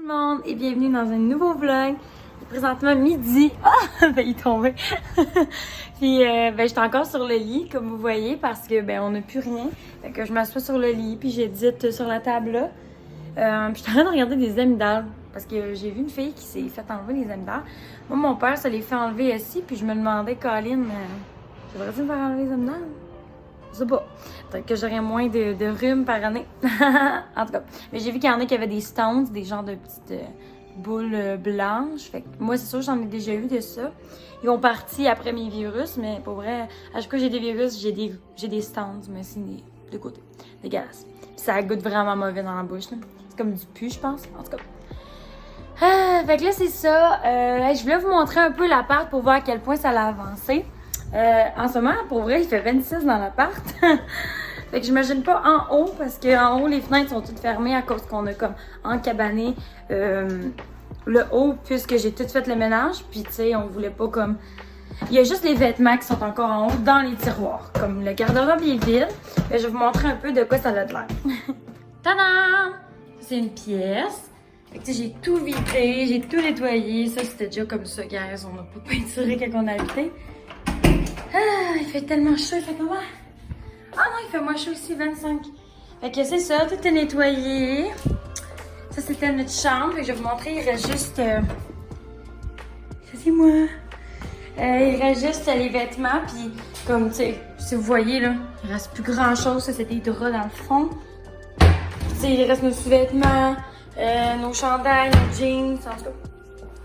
le monde et bienvenue dans un nouveau vlog. Il est présentement midi. Ah! Ben, il est tombé. Puis, j'étais encore sur le lit, comme vous voyez, parce que, on n'a plus rien. Fait que je m'assois sur le lit, puis j'édite sur la table là. Puis, je suis en train de regarder des amygdales. Parce que j'ai vu une fille qui s'est fait enlever les amygdales. Moi, mon père se les fait enlever ici, puis je me demandais, Colin, j'aimerais-tu me faire enlever les amygdales? Je sais pas. Peut-être que j'aurais moins de rhume par année. En tout cas. Mais j'ai vu qu'il y en a qui avaient des stones, des genres de petites boules blanches. Fait que moi, c'est sûr, j'en ai déjà eu de ça. Ils ont parti après mes virus, mais pour vrai, à chaque fois que j'ai des virus, j'ai des stones, mais c'est de côté. Dégueulasse. Puis ça goûte vraiment mauvais dans la bouche. Là. C'est comme du pu, je pense. En tout cas. Fait que là, c'est ça. Je voulais vous montrer un peu l'appart pour voir à quel point ça a avancé. En ce moment, pour vrai, il fait 26 dans l'appart. Fait que j'imagine pas en haut, parce qu'en haut, les fenêtres sont toutes fermées à cause qu'on a comme encabané le haut, puisque j'ai tout fait le ménage. Puis, tu sais, on voulait pas comme... Il y a juste les vêtements qui sont encore en haut dans les tiroirs. Comme le garde-robe est vide. Je vais vous montrer un peu de quoi ça a de l'air. Tadam! C'est une pièce. Fait que, tu sais, j'ai tout vidé, j'ai tout nettoyé. Ça, c'était déjà comme ça, guys. On n'a pas peinturé quand on a habité. Ah, il fait tellement chaud, il fait comment? Ah non, il fait moins chaud ici, 25. Fait que c'est ça, tout est nettoyé. Ça, c'était notre chambre. Fait que je vais vous montrer, il reste juste... Ça, c'est moi. Il reste juste les vêtements, puis comme, tu sais, si vous voyez, là, il reste plus grand-chose. Ça, c'est des draps dans le fond. Tu sais, il reste nos sous-vêtements, nos chandails, nos jeans, en tout cas.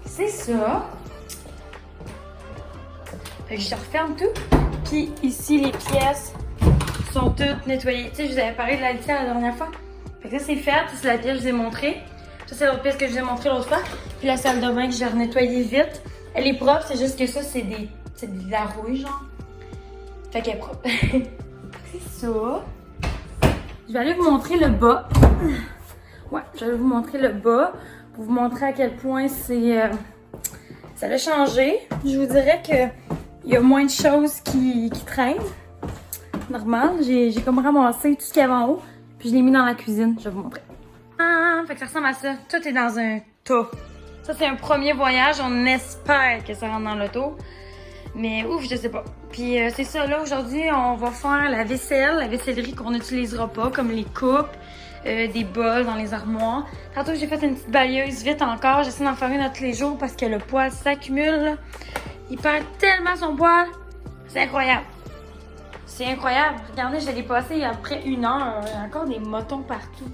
C'est ça. Fait que je referme tout. Puis ici, les pièces sont toutes nettoyées. Tu sais, je vous avais parlé de la litière la dernière fois. Fait que ça, c'est fait. Ça, c'est la pièce que je vous ai montrée. Ça, c'est l'autre pièce que je vous ai montrée l'autre fois. Puis la salle de bain que j'ai renettoyée vite. Elle est propre, c'est juste que ça, c'est de la rouille, genre. Fait qu'elle est propre. C'est ça. Je vais aller vous montrer le bas. Ouais, je vais vous montrer le bas. Pour vous montrer à quel point c'est... ça a changé. Je vous dirais que il y a moins de choses qui traînent. Normal. J'ai comme ramassé tout ce qu'il y avait en haut. Puis je l'ai mis dans la cuisine. Je vais vous montrer. Ah, fait que ça ressemble à ça. Tout est dans un tas. Ça, c'est un premier voyage. On espère que ça rentre dans l'auto. Mais ouf, je sais pas. Puis c'est ça. Là, aujourd'hui, on va faire la vaisselle. La vaissellerie qu'on n'utilisera pas. Comme les coupes. Des bols dans les armoires. Tantôt, j'ai fait une petite balayeuse vite encore. J'essaie d'en faire une à tous les jours parce que le poil s'accumule. Il perd tellement son poil. C'est incroyable. C'est incroyable. Regardez, je l'ai passé il y a à peu près 1 heure. Il y a encore des motons partout.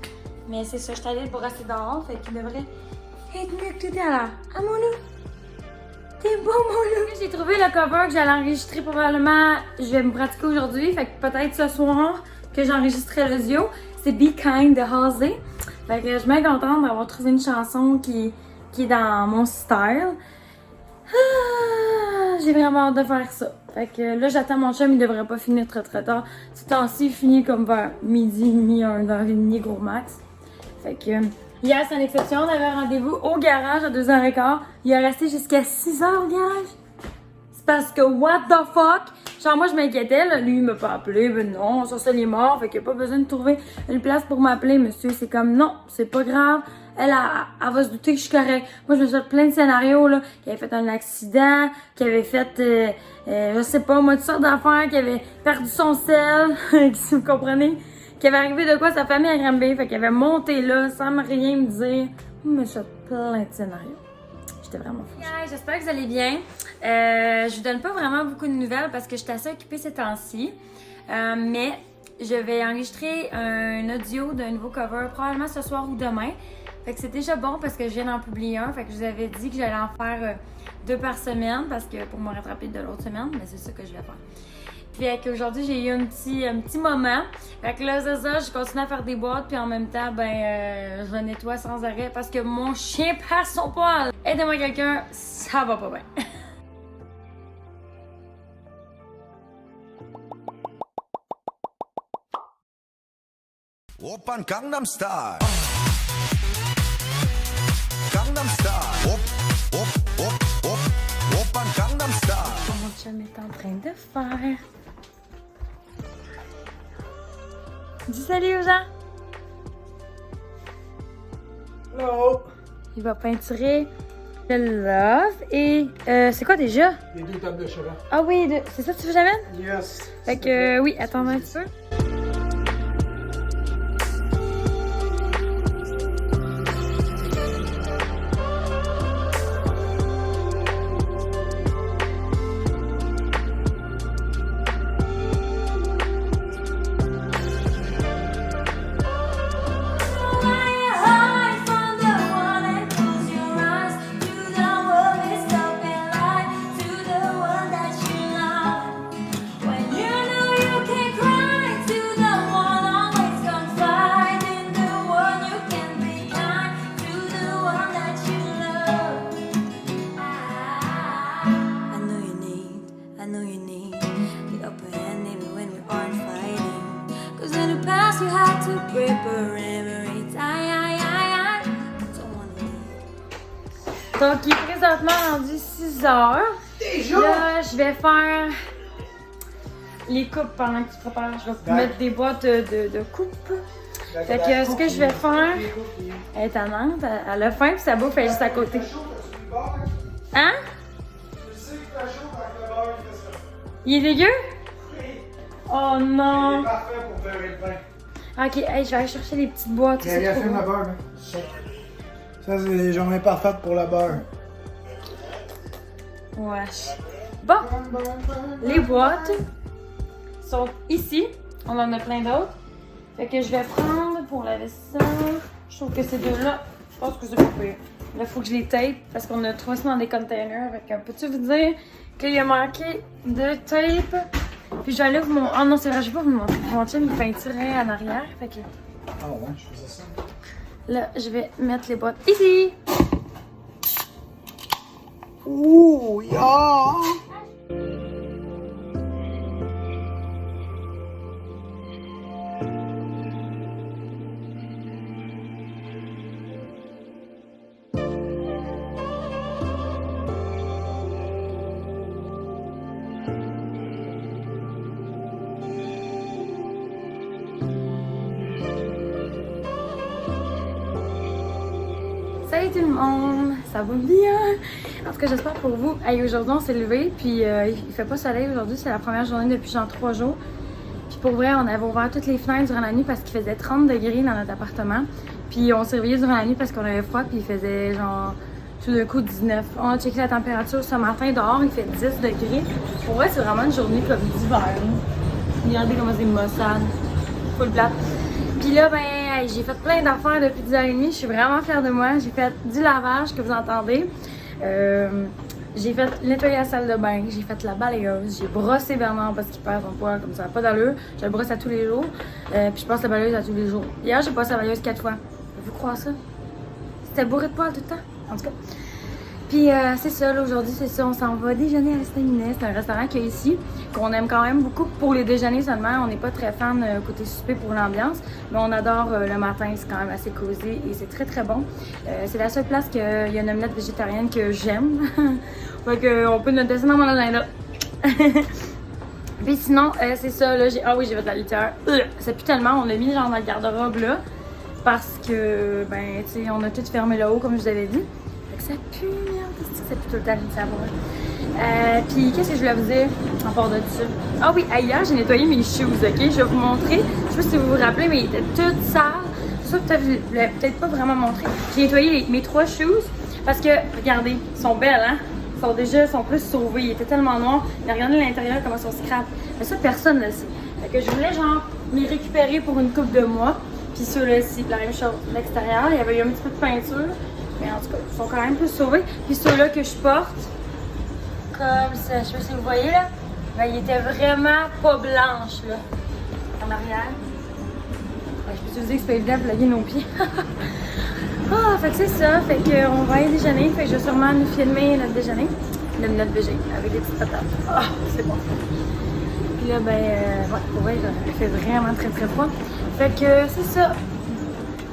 Mais c'est ça, je suis allée le brosser dehors. Fait qu'il devrait être mieux que tout à l'heure. Ah, mon loup! T'es beau, mon loup! J'ai trouvé le cover que j'allais enregistrer probablement. Je vais me pratiquer aujourd'hui. Fait que peut-être ce soir que j'enregistrerai l'audio. C'est Be Kind de Halsey. Fait que je suis bien contente d'avoir trouvé une chanson qui est dans mon style. Ah, j'ai vraiment hâte de faire ça. Fait que là, j'attends mon chum, il devrait pas finir très tard. Ce temps-ci, il finit comme vers midi et demi, 1h30 gros max. Fait que hier, c'est une exception. On avait rendez-vous au garage à 2h15. Il est resté jusqu'à 6h au garage. C'est parce que what the fuck? Genre, moi, je m'inquiétais, là. Lui, il m'a pas appelé. Ben non, ça, il est mort. Fait qu'il n'y a pas besoin de trouver une place pour m'appeler, monsieur. C'est comme, non, c'est pas grave. Elle va se douter que je suis correcte. Moi, je me suis fait plein de scénarios, là. Qui avait fait un accident, qui avait fait, je sais pas, moi, toutes sortes d'affaires, qui avait perdu son sel, si vous comprenez. Qui avait arrivé de quoi sa famille à Granby. Fait qu'il avait monté là, sans rien me dire. Je me suis fait plein de scénarios. J'étais vraiment fâchée. Yeah, j'espère que vous allez bien. Je vous donne pas vraiment beaucoup de nouvelles parce que je suis assez occupée ces temps-ci. Mais je vais enregistrer un audio d'un nouveau cover probablement ce soir ou demain. Fait que c'est déjà bon parce que je viens d'en publier un. Fait que je vous avais dit que j'allais en faire 2 par semaine parce que pour me rattraper de l'autre semaine. Mais c'est ça que je vais faire. Puis qu'aujourd'hui, j'ai eu un petit moment. Fait que là, c'est ça, je continue à faire des boîtes. Puis en même temps, je nettoie sans arrêt parce que mon chien perd son poil. Aidez-moi quelqu'un, ça va pas bien. Oppan Gangnam Style. Gangnam Style. Oppan Gangnam Style. Mon chum est en train de faire. Dis salut aux gens. Hello. Il va peinturer le love. Et c'est quoi déjà? Les 2 tables de chevet. Ah oui, c'est ça que tu veux que j'amène? Yes. Fait que oui, attends un petit peu. Donc, il est présentement rendu 6 heures. Déjà? Là, je vais faire les coupes pendant que tu prépares. Je vais te mettre des boîtes de coupes. Fait que ce que je vais faire, elle est tannante, elle a faim puis sa bouffe est juste à côté. Hein? Il est dégueu? Oh non! Il est parfait pour beurrer le pain. Ok, hey, je vais aller chercher les petites boîtes. Il y a fait la beurre, hein. Ça, c'est les journées parfaites pour la beurre. Wesh. Bon, les boîtes sont ici. On en a plein d'autres. Fait que je vais prendre pour la vaisselle. Je trouve que ces deux-là, je pense que c'est pas pire. Là, il faut que je les tape parce qu'on a trois dans des containers. Fait que peux-tu vous dire qu'il y a manqué de tape? Puis je vais aller vous montrer. Oh non, c'est vrai, je vais pas vous montrer. Mon chum, il peinturait en arrière. Fait que Ah ouais, je faisais ça. là, je vais mettre les boîtes ici. Ouh, ya! Salut tout le monde, ça va bien? En tout cas, j'espère pour vous. Hey, aujourd'hui, on s'est levé, puis il fait pas soleil aujourd'hui, c'est la première journée depuis genre 3 jours. Puis pour vrai, on avait ouvert toutes les fenêtres durant la nuit parce qu'il faisait 30 degrés dans notre appartement. Puis on s'est réveillé durant la nuit parce qu'on avait froid, puis il faisait genre tout d'un coup 19. On a checké la température ce matin dehors, il fait 10 degrés. Pour vrai, c'est vraiment une journée comme d'hiver. Regardez comment c'est maussade, full plate. Puis là, ben, hey, j'ai fait plein d'affaires depuis 10h30. Je suis vraiment fière de moi. J'ai fait du lavage que vous entendez. J'ai fait nettoyer la salle de bain. J'ai fait la balayeuse. J'ai brossé Bernard parce qu'il perd son poil comme ça. Pas d'allure. Je le brosse à tous les jours. Puis je passe la balayeuse à tous les jours. Hier, j'ai passé la balayeuse 4 fois. Vous croyez ça? C'était bourré de poils tout le temps. En tout cas. Puis c'est ça, là, aujourd'hui, c'est ça. On s'en va déjeuner à l'Estaminet. C'est un restaurant qu'il y a ici, qu'on aime quand même beaucoup pour les déjeuners seulement. On n'est pas très fan côté souper pour l'ambiance, mais on adore le matin. C'est quand même assez cosy et c'est très très bon. C'est la seule place qu'il y a une omelette végétarienne que j'aime. Fait qu'on peut noter ça dans mon agenda. Puis sinon, c'est ça, là, ah oui, j'ai fait de la litière. Ça pue tellement, on l'a mis genre dans le garde-robe là, parce que, ben, tu sais, on a tout fermé là-haut, comme je vous avais dit. Ça pue, merde, ça pue tout le temps le savon. Puis qu'est-ce que je voulais vous dire en part de ça? Ah oui, hier j'ai nettoyé mes shoes, ok? Je vais vous montrer. Je sais pas si vous vous rappelez, mais ils étaient toutes sales. C'est ça que je ne l'ai peut-être pas vraiment montré. J'ai nettoyé mes 3 shoes parce que, regardez, ils sont belles, hein? Ils sont plus sauvés. Ils étaient tellement noirs. Mais regardez l'intérieur, comment ils sont scrap. Mais ça, personne ne le sait. Fait que je voulais genre m'y récupérer pour une couple de mois. Puis ceux-là ci, la même chose. L'extérieur, il y avait eu un petit peu de peinture. Mais en tout cas, ils sont quand même plus sauvés. Puis ceux-là que je porte, comme ça, je sais pas si vous voyez là, ben, ils étaient vraiment pas blanches là, en arrière. Ben, je peux te dire que c'est pas évident de blaguer nos pieds. Ah, fait que c'est ça, fait qu'on va aller déjeuner, fait que je vais sûrement nous filmer notre déjeuner, notre végé, avec des petites patates. Ah, c'est bon. Puis là, ben, ouais, pour vrai, il fait vraiment très très froid. Fait que c'est ça.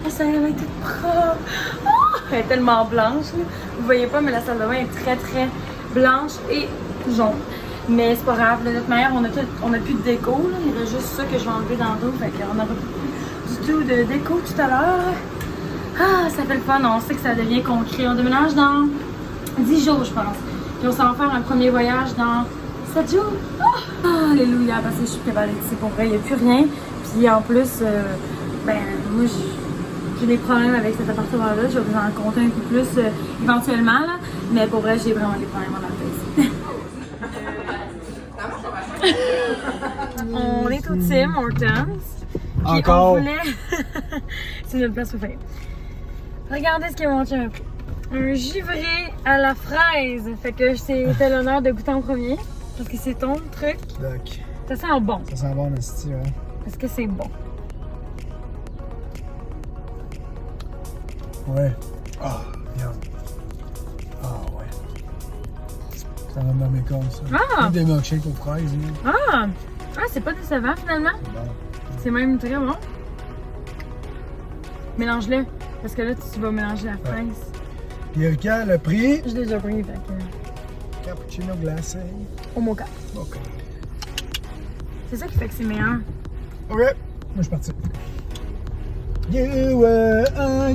La salle de bain est toute propre. Oh, elle est tellement blanche. Là. Vous voyez pas, mais la salle de bain est très très blanche et jaune. Mais c'est pas grave. De toute manière, on a plus de déco. Là. Il y a juste ça que je vais enlever dans l'eau. Fait qu'on n'aura plus du tout de déco tout à l'heure. Ah, ça fait le fun, on sait que ça devient concret. On déménage dans 10 jours, je pense. Puis on s'en va faire un premier voyage dans 7 jours. Ah, alléluia, parce que je suis capable d'être ici pour vrai, il n'y a plus rien. Puis en plus, moi, j'ai des problèmes avec cet appartement-là. Je vais vous en compter un peu plus éventuellement, là. Mais pour vrai, j'ai vraiment des problèmes en tête. On est au Tim Hortons. Puis Encore. on voulait... C'est notre place préférée. Regardez ce qu'ils m'ont un peu. Un givré à la fraise. Fait que c'était l'honneur de goûter en premier. Parce que c'est ton truc. Donc, Ça sent bon. ça sent bon, Nasty, ouais. Est-ce que c'est bon? Ouais. Ah, bien. Ah, ouais. Ça rentre dans mes comptes, ça. Ah! Des milkshakes aux fraises, là. Ah! Ah, c'est pas décevant finalement. C'est bon. C'est même très bon. Mélange-le. Parce que là, tu vas mélanger la fraise. Et le prix? Je l'ai déjà pris, fait que... Cappuccino glacé. Au mocha. OK. C'est ça qui fait que c'est meilleur. OK. Moi, je suis parti. You were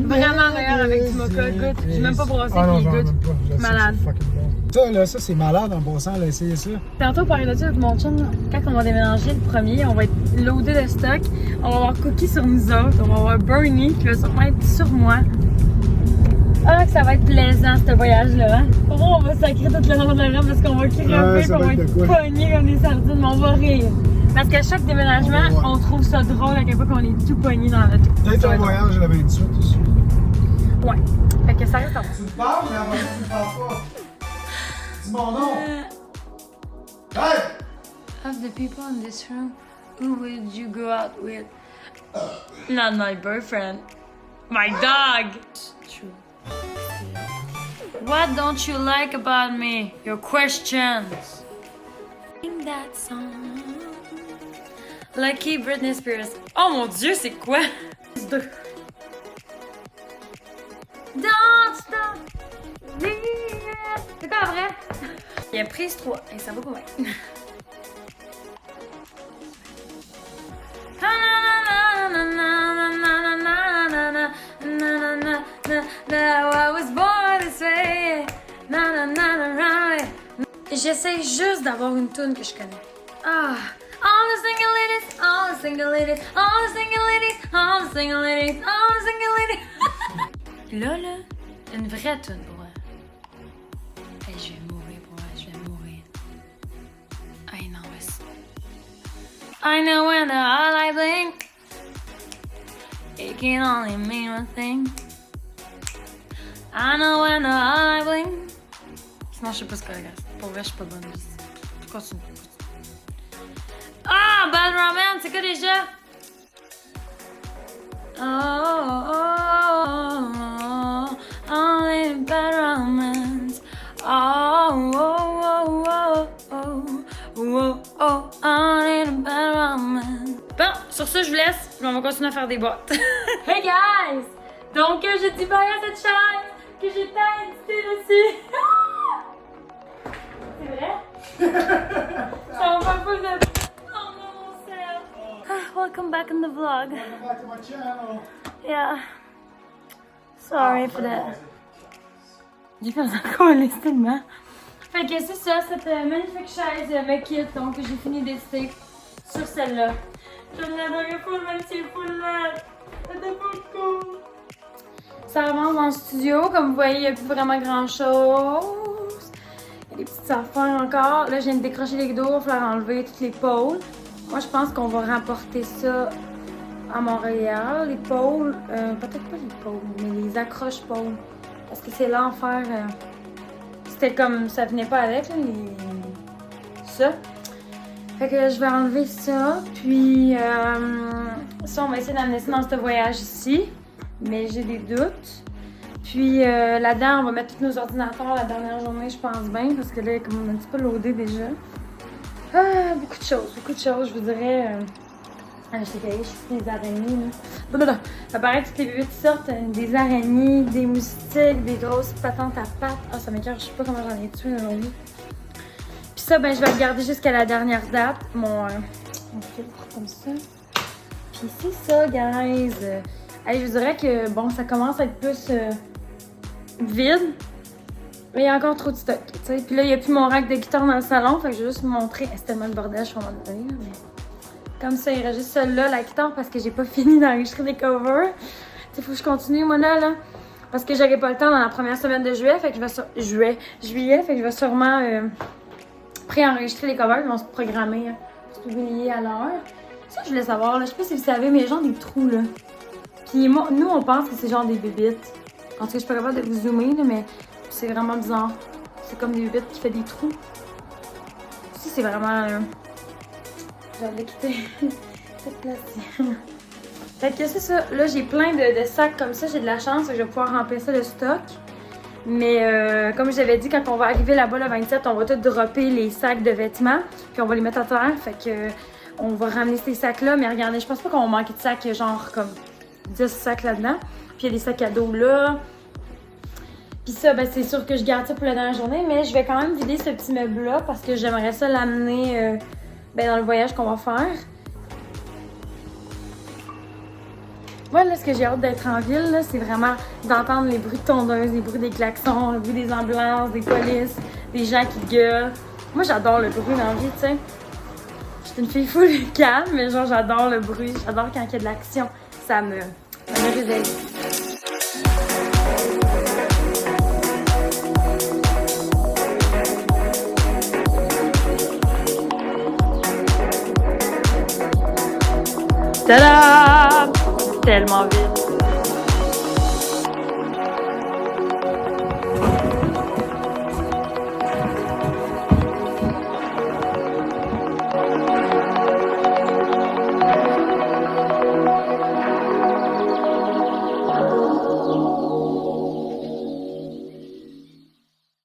Vraiment meilleur avec du mocha. Goûte. J'ai même pas brossé ah non, puis il j'en ai goûte. même pas. Je sais que Malade. c'est fucking bon. Ça, là, ça, c'est malade en passant. Là, essayez ça. Tantôt, on parlait de ça avec mon chum. Quand on va déménager le premier, on va être loadé de stock. On va avoir Cookie sur nous autres. On va avoir Bernie qui va sûrement être sur moi. Ah, que ça va être plaisant, ce voyage-là. Hein? Pour moi, on va sacrer toute la journée parce qu'on va crever, ça qu'on va va être de être quoi? pognés comme des sardines, mais on va rire. Parce qu'à chaque déménagement, Ouais. on trouve ça drôle à quel point qu'on est tout pognés dans la tête. Peut-être un voyage le 28 aussi. Ouais. Fait que ça reste en Tu me parles, mais avant tu me parles pas. Dis mon nom. Hey! Of the people in this room, who would you go out with? Not my boyfriend. My dog! True. What don't you like about me? Your questions. Sing that song. Lucky Britney Spears. Oh mon dieu, c'est quoi? Don't stop. C'est pas vrai? Il a prise 3 et ça va pas mal. I was born this way. J'essaie juste d'avoir une tune que je connais. Ah, all the single ladies, all the single ladies, all the single ladies, all the single ladies, all the single ladies. Là, une vraie tune pour elle. Hey, je vais mourir pour elle, je vais mourir. I know it. I know when the eye blink, it can only mean one thing. I know when the eye blink. Sinon, je sais pas ce que regarde. Pour vrai, je suis pas bonne. Continue. Ah, Bad Romance, c'est quoi déjà? Only Bad Romance. Only Bad Romance. Bon, sur ce, je vous laisse. On va continuer à faire des boîtes. Hey guys! Donc, je dis bye à cette chaîne que j'ai tant édité dessus. C'est vrai? Ça va faire plus de... Oh non, mon sel. Welcome back in the vlog. Welcome back to my channel. Yeah. Sorry for that. J'ai fait ça coller tellement. Fait que c'est ça, cette magnifique chaise me quitte. Donc, j'ai fini d'éditer sur celle-là. Je l'adorais full, même si elle est full laide. C'était full cool. Ça avance dans le studio. Comme vous voyez, il n'y a plus vraiment grand-chose. Il y a des petites affaires encore. Là, je viens de décrocher les rideaux. Il va falloir enlever toutes les pôles. Moi, je pense qu'on va rapporter ça à Montréal. Les pôles, peut-être pas les pôles, mais les accroches pôles. Parce que c'est l'enfer. C'était comme, ça venait pas avec, là, ça. Fait que je vais enlever ça. Puis, ça, on va essayer d'amener ça dans ce voyage ici. Mais j'ai des doutes. Puis là-dedans, on va mettre tous nos ordinateurs la dernière journée, je pense bien. Parce que là, comme on est un petit peu loadé déjà. Ah, beaucoup de choses, je vous dirais. Je sais qu'il y a des araignées, là. Ça paraît que toutes les bébés sortent, des araignées, des moustiques, des grosses patentes à pattes. Ah, ça m'écoeure, je sais pas comment j'en ai tué aujourd'hui. Puis ça, ben, je vais le garder jusqu'à la dernière date, mon filtre comme ça. Puis c'est ça, guys. Hey, je vous dirais que, bon, ça commence à être plus vide. Mais il y a encore trop de stock, tu sais. Puis là, il n'y a plus mon rack de guitare dans le salon. Fait que je vais juste vous montrer. C'est tellement le bordel, je suis vraiment désolée, là, mais... Comme ça, il reste juste celle-là, la guitare, parce que j'ai pas fini d'enregistrer des covers. Tu sais, faut que je continue, moi, là. Parce que j'aurai pas le temps dans la première semaine de juillet. Fait que je vais juillet, fait que je vais sûrement pré-enregistrer les covers. Ils vont se programmer, hein, pour se publier à l'heure. Ça, je voulais savoir, là. Je sais pas si vous savez, mais il y a genre des trous, là. Puis moi, nous, on pense que c'est genre des bébites. En tout cas, je suis pas capable de vous zoomer, là, mais c'est vraiment bizarre. C'est comme des bébites qui fait des trous. Ça, c'est vraiment... J'avais quitté cette place-ci. Fait que c'est ça. Là, j'ai plein de sacs comme ça. J'ai de la chance que je vais pouvoir remplir ça de stock. Mais comme je l'avais dit, quand on va arriver là-bas le 27, on va tout dropper les sacs de vêtements. Puis on va les mettre à terre. Fait que on va ramener ces sacs-là. Mais regardez, je pense pas qu'on va manquer de sacs, genre comme 10 sacs là-dedans. Puis il y a des sacs à dos là. Puis ça, ben, c'est sûr que je garde ça pour la dernière journée. Mais je vais quand même vider ce petit meuble-là parce que j'aimerais ça l'amener dans le voyage qu'on va faire. Moi, là, ce que j'ai hâte d'être en ville, là, c'est vraiment d'entendre les bruits de tondeuse, les bruits des klaxons, le bruit des ambulances, des polices, des gens qui gueulent. Moi, j'adore le bruit dans la vie, tu sais. Je suis une fille full calme, mais genre, j'adore le bruit. J'adore quand il y a de l'action. Ça me réveille. Tada! Tellement vite.